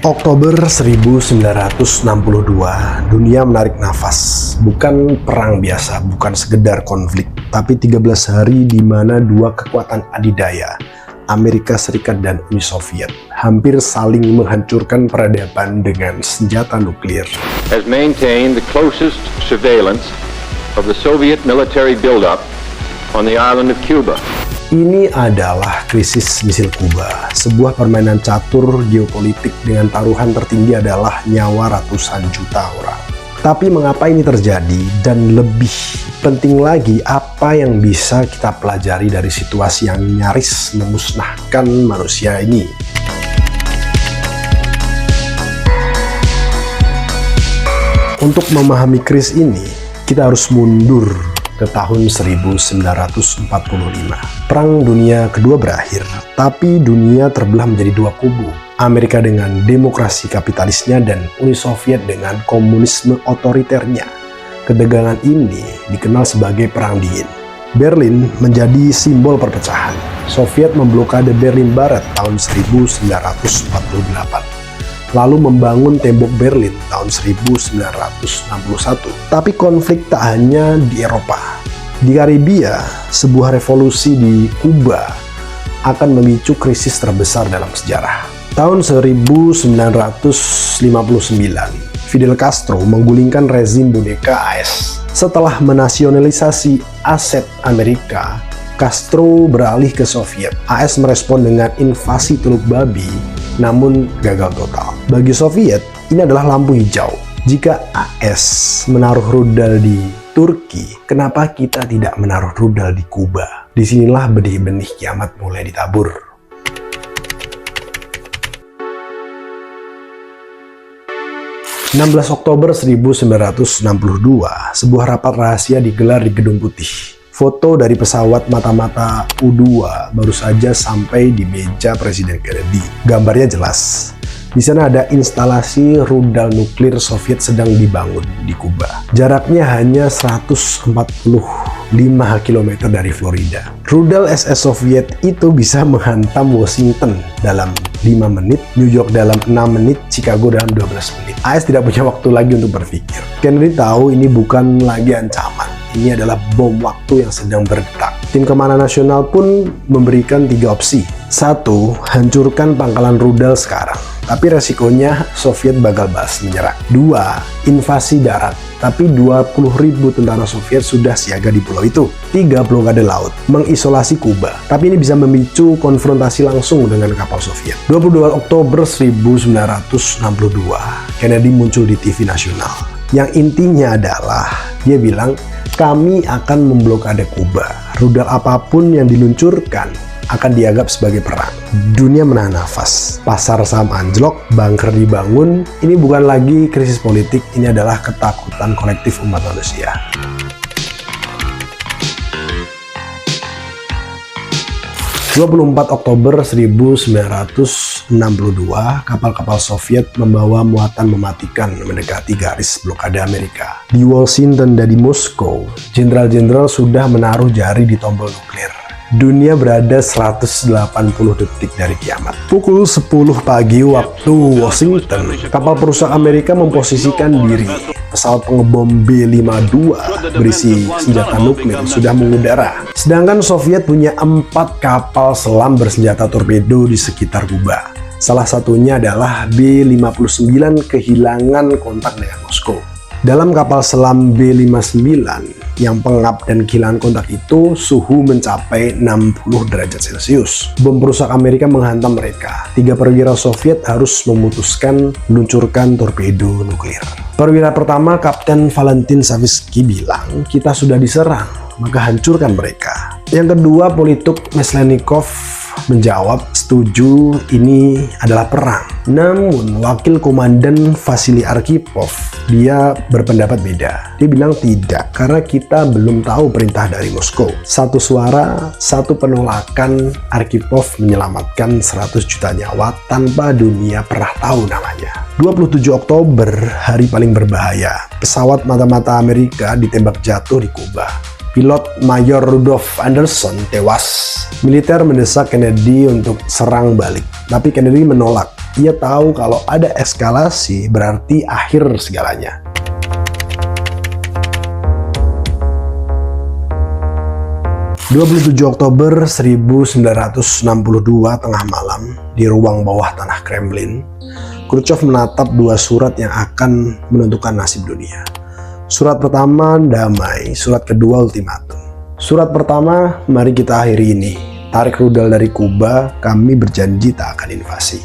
Oktober 1962, dunia menarik nafas. Bukan perang biasa, bukan sekedar konflik, tapi 13 hari di mana dua kekuatan adidaya, Amerika Serikat dan Uni Soviet, hampir saling menghancurkan peradaban dengan senjata nuklir. Has maintained the closest surveillance of the Soviet military buildup on the island of Cuba. Ini adalah krisis misil Kuba, sebuah permainan catur geopolitik dengan taruhan tertinggi adalah nyawa ratusan juta orang. Tapi mengapa ini terjadi? Dan lebih penting lagi, apa yang bisa kita pelajari dari situasi yang nyaris memusnahkan manusia ini? Untuk memahami krisis ini, kita harus mundur ke tahun 1945. Perang Dunia Kedua berakhir, tapi dunia terbelah menjadi dua kubu. Amerika dengan demokrasi kapitalisnya dan Uni Soviet dengan komunisme otoriternya. Ketegangan ini dikenal sebagai Perang Dingin. Berlin menjadi simbol perpecahan. Soviet memblokade Berlin Barat tahun 1948. Lalu membangun tembok Berlin tahun 1961. Tapi konflik tak hanya di Eropa. Di Karibia, sebuah revolusi di Kuba akan memicu krisis terbesar dalam sejarah. Tahun 1959, Fidel Castro menggulingkan rezim boneka AS. Setelah menasionalisasi aset Amerika, Castro beralih ke Soviet. AS merespon dengan invasi Teluk Babi, namun gagal total. Bagi Soviet, ini adalah lampu hijau. Jika AS menaruh rudal di Turki, kenapa kita tidak menaruh rudal di Kuba? Disinilah benih-benih kiamat mulai ditabur. Oktober 1962, sebuah rapat rahasia digelar di Gedung Putih. Foto dari pesawat mata-mata U-2 baru saja sampai di meja Presiden Kennedy. Gambarnya jelas. Di sana ada instalasi rudal nuklir Soviet sedang dibangun di Kuba. Jaraknya hanya 145 km dari Florida. Rudal SS Soviet itu bisa menghantam Washington dalam 5 menit, New York dalam 6 menit, Chicago dalam 12 menit. AS tidak punya waktu lagi untuk berpikir. Kennedy tahu ini bukan lagi ancaman. Ini adalah bom waktu yang sedang berdetak. Tim Keamanan Nasional pun memberikan 3 opsi. 1. Hancurkan pangkalan rudal sekarang. Tapi resikonya Soviet bakal balas menyerang. 2. Invasi darat. Tapi 20.000 tentara Soviet sudah siaga di pulau itu. 3. Blokade laut. Mengisolasi Kuba. Tapi ini bisa memicu konfrontasi langsung dengan kapal Soviet. 22 Oktober 1962, Kennedy muncul di TV nasional. Yang intinya adalah, dia bilang, kami akan memblokade Kuba. Rudal apapun yang diluncurkan akan dianggap sebagai perang. Dunia menahan nafas. Pasar saham anjlok, bunker dibangun. Ini bukan lagi krisis politik, ini adalah ketakutan kolektif umat manusia. Oktober 1962, kapal-kapal Soviet membawa muatan mematikan mendekati garis blokade Amerika. Di Washington dan di Moskow, jenderal-jenderal sudah menaruh jari di tombol nuklir. Dunia berada 180 detik dari kiamat. Pukul 10 pagi waktu Washington, kapal perusak Amerika memposisikan diri. Pesawat pengebom B-52 berisi senjata nuklir sudah mengudara. Sedangkan Soviet punya 4 kapal selam bersenjata torpedo di sekitar Kuba. Salah satunya adalah B-59 kehilangan kontak dengan Moskow. Dalam kapal selam B-59 yang pengap dan kehilangan kontak itu, suhu mencapai 60 derajat Celcius. Bom perusak Amerika menghantam mereka. 3 perwira Soviet harus memutuskan meluncurkan torpedo nuklir. Perwira pertama, Kapten Valentin Savitsky bilang, kita sudah diserang, maka hancurkan mereka. Yang kedua, Polituk Meslenikov menjawab, setuju, ini adalah perang. Namun, Wakil Komandan Vasily Arkhipov, dia berpendapat beda. Dia bilang tidak, karena kita belum tahu perintah dari Moskow. Satu suara, satu penolakan, Arkhipov menyelamatkan 100 juta nyawa tanpa dunia pernah tahu namanya. 27 Oktober, hari paling berbahaya. Pesawat mata-mata Amerika ditembak jatuh di Kuba. Pilot Mayor Rudolf Anderson tewas. Militer mendesak Kennedy untuk serang balik, tapi Kennedy menolak. Ia tahu kalau ada eskalasi berarti akhir segalanya. ...27 Oktober 1962 tengah malam di ruang bawah tanah Kremlin, Khrushchev menatap dua surat yang akan menentukan nasib dunia. Surat pertama damai, surat kedua ultimatum. Surat pertama, mari kita akhiri ini. Tarik rudal dari Kuba, kami berjanji tak akan invasi.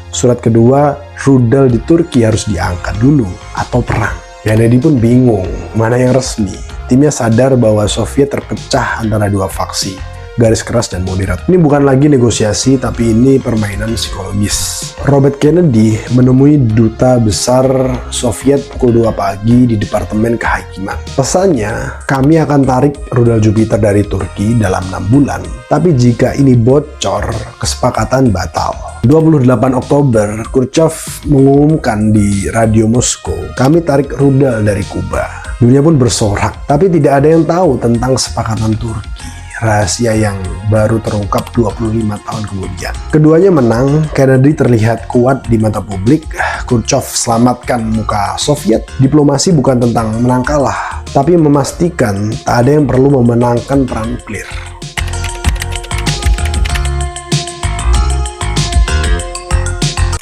Surat kedua, rudal di Turki harus diangkat dulu atau perang. Kennedy pun bingung mana yang resmi. Timnya sadar bahwa Soviet terpecah antara dua faksi, garis keras dan moderat. Ini bukan lagi negosiasi, tapi ini permainan psikologis. Robert Kennedy menemui duta besar Soviet pukul 2 pagi di Departemen Kehakiman. Pesannya, kami akan tarik rudal Jupiter dari Turki dalam 6 bulan. Tapi jika ini bocor, kesepakatan batal. 28 Oktober, Khrushchev mengumumkan di radio Moskow, kami tarik rudal dari Kuba. Dunia pun bersorak, tapi tidak ada yang tahu tentang kesepakatan Turki. Rahasia yang baru terungkap 25 tahun kemudian. Keduanya menang, Kennedy terlihat kuat di mata publik, Khrushchev selamatkan muka Soviet. Diplomasi bukan tentang menang kalah, tapi memastikan tak ada yang perlu memenangkan perang nuklir.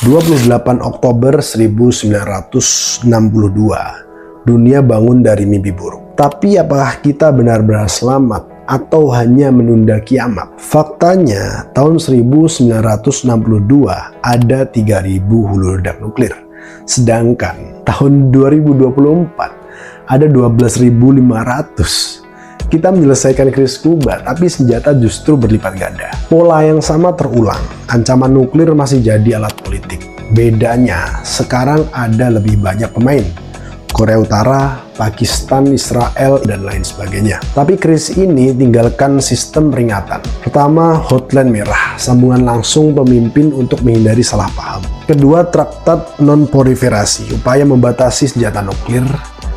...28 Oktober 1962, dunia bangun dari mimpi buruk. Tapi apakah kita benar-benar selamat atau hanya menunda kiamat? Faktanya, tahun 1962 ada 3.000 hulu ledak nuklir. Sedangkan tahun 2024 ada 12.500. Kita menyelesaikan krisis Kuba, tapi senjata justru berlipat ganda. Pola yang sama terulang. Ancaman nuklir masih jadi alat politik. Bedanya, sekarang ada lebih banyak pemain. Korea Utara, Pakistan, Israel, dan lain sebagainya. Tapi krisis ini tinggalkan sistem peringatan. Pertama, hotline merah, sambungan langsung pemimpin untuk menghindari salah paham. Kedua, traktat non-proliferasi, upaya membatasi senjata nuklir.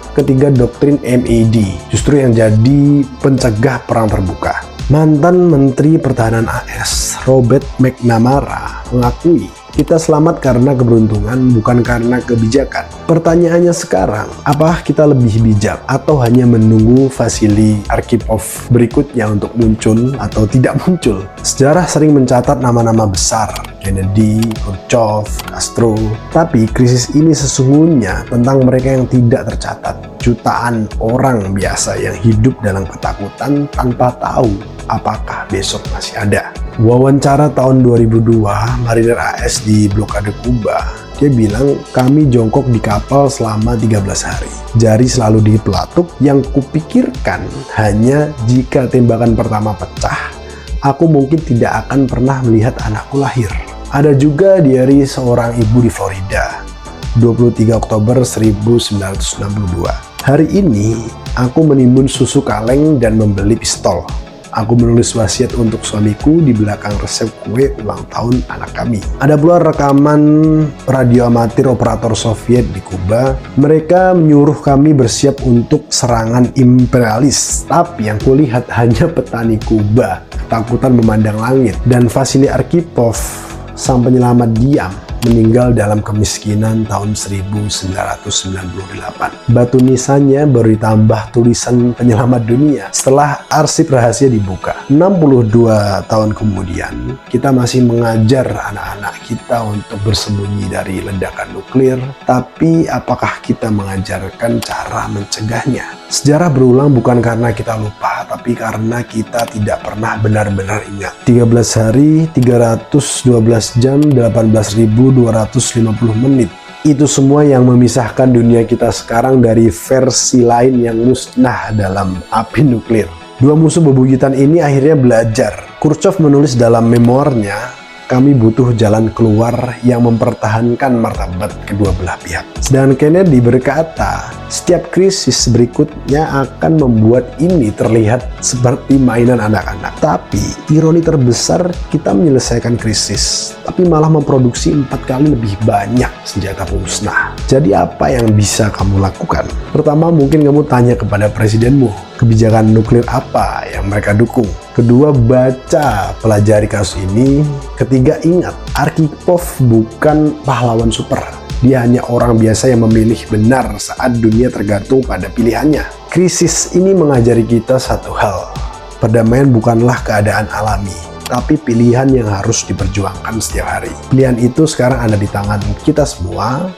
Ketiga, doktrin MAD, justru yang jadi pencegah perang terbuka. Mantan Menteri Pertahanan AS, Robert McNamara, mengakui kita selamat karena keberuntungan, bukan karena kebijakan. Pertanyaannya sekarang, apakah kita lebih bijak atau hanya menunggu Vasily Arkhipov berikutnya untuk muncul atau tidak muncul? Sejarah sering mencatat nama-nama besar, Kennedy, Khrushchev, Castro. Tapi krisis ini sesungguhnya tentang mereka yang tidak tercatat. Jutaan orang biasa yang hidup dalam ketakutan tanpa tahu apakah besok masih ada. Wawancara tahun 2002, marinir AS di blokade Kuba, dia bilang, kami jongkok di kapal selama 13 hari. Jari selalu dipelatuk, yang kupikirkan hanya jika tembakan pertama pecah, aku mungkin tidak akan pernah melihat anakku lahir. Ada juga diari seorang ibu di Florida, 23 Oktober 1962. Hari ini, aku menimbun susu kaleng dan membeli pistol. Aku menulis wasiat untuk suamiku di belakang resep kue ulang tahun anak kami. Ada pula rekaman radio amatir operator Soviet di Kuba. Mereka menyuruh kami bersiap untuk serangan imperialis. Tapi yang kulihat hanya petani Kuba, ketakutan memandang langit. Dan Vasily Arkhipov, sang penyelamat diam, meninggal dalam kemiskinan tahun 1998. Batu nisannya baru ditambah tulisan penyelamat dunia setelah arsip rahasia dibuka. 62 tahun kemudian, kita masih mengajar anak-anak kita untuk bersembunyi dari ledakan nuklir, tapi apakah kita mengajarkan cara mencegahnya? Sejarah berulang bukan karena kita lupa, tapi karena kita tidak pernah benar-benar ingat. 13 hari, 312 jam, 18.250 menit. Itu semua yang memisahkan dunia kita sekarang dari versi lain yang musnah dalam api nuklir. Dua musuh bebuyutan ini akhirnya belajar. Khrushchev menulis dalam memoarnya, kami butuh jalan keluar yang mempertahankan martabat kedua belah pihak. Sedangkan Kennedy berkata, setiap krisis berikutnya akan membuat ini terlihat seperti mainan anak-anak. Tapi ironi terbesar, kita menyelesaikan krisis, tapi malah memproduksi 4 kali lebih banyak senjata pemusnah. Jadi apa yang bisa kamu lakukan? Pertama, mungkin kamu tanya kepada presidenmu, kebijakan nuklir apa yang mereka dukung? Kedua, baca, pelajari kasus ini. Ketiga, ingat, Arkhipov bukan pahlawan super. Dia hanya orang biasa yang memilih benar saat dunia tergantung pada pilihannya. Krisis ini mengajari kita satu hal. Perdamaian bukanlah keadaan alami, tapi pilihan yang harus diperjuangkan setiap hari. Pilihan itu sekarang ada di tangan kita semua.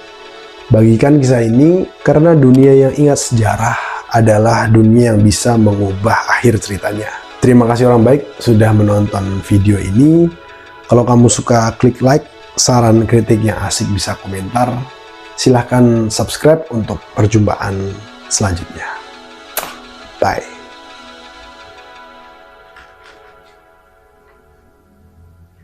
Bagikan kisah ini karena dunia yang ingat sejarah adalah dunia yang bisa mengubah akhir ceritanya. Terima kasih orang baik sudah menonton video ini. Kalau kamu suka, klik like, saran kritik yang asik bisa komentar. Silahkan subscribe untuk perjumpaan selanjutnya. Bye.